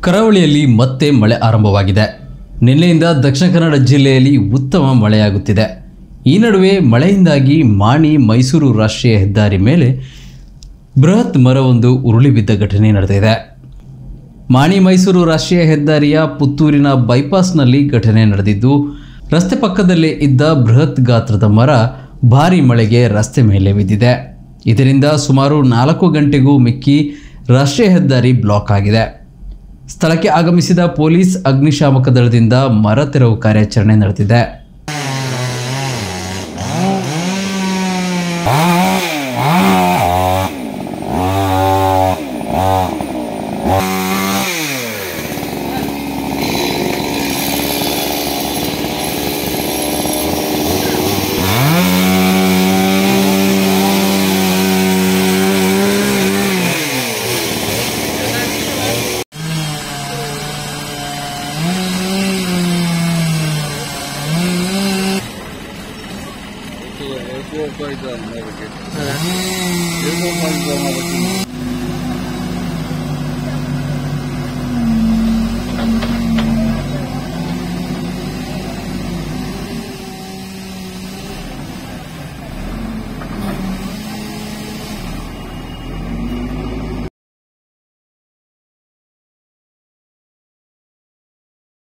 ಕರಾವಳಿಯಲ್ಲಿ ಮತ್ತೆ ಮಳೆ ಆರಂಭವಾಗಿದೆ. ನಿನ್ನೆಯಿಂದ ದಕ್ಷಿಣ ಕನ್ನಡ ಜಿಲ್ಲೆಯಲ್ಲಿ ಉತ್ತಮ ಮಳೆಯಾಗುತ್ತಿದೆ. ಈ ನಡುವೆ ಮಳೆಯಿಂದಾಗಿ ಮಾಣಿ ಮೈಸೂರು ರಾಷ್ಟ್ರೀಯ ಹೆದ್ದಾರಿ ಮೇಲೆ ಬೃಹತ್ ಮರವೊಂದು ಉರುಳಿ ಬಿದ್ದ ಘಟನೆ ನಡೆದಿದೆ. ಮಾಣಿ ಮೈಸೂರು ರಾಷ್ಟ್ರೀಯ ಹೆದ್ದಾರಿಯ ಪುತ್ತೂರಿನ ಬೈಪಾಸ್ನಲ್ಲಿ ಘಟನೆ ನಡೆದಿದ್ದು, ರಸ್ತೆ ಪಕ್ಕದಲ್ಲೇ ಇದ್ದ ಬೃಹತ್ ಗಾತ್ರದ ಮರ ಭಾರೀ ಮಳೆಗೆ ರಸ್ತೆ ಮೇಲೆ ಬಿದ್ದಿದೆ. ಇದರಿಂದ ಸುಮಾರು 4 ಗಂಟೆಗೂ ಮಿಕ್ಕಿ ರಾಷ್ಟ್ರೀಯ ಹೆದ್ದಾರಿ ಬ್ಲಾಕ್ ಆಗಿದೆ. ಸ್ಥಳಕ್ಕೆ ಆಗಮಿಸಿದ ಪೊಲೀಸ್, ಅಗ್ನಿಶಾಮಕ ದಳದಿಂದ ಮರ ತೆರವು ಕಾರ್ಯಾಚರಣೆ ನಡೆದಿದೆ. Itu apa itu?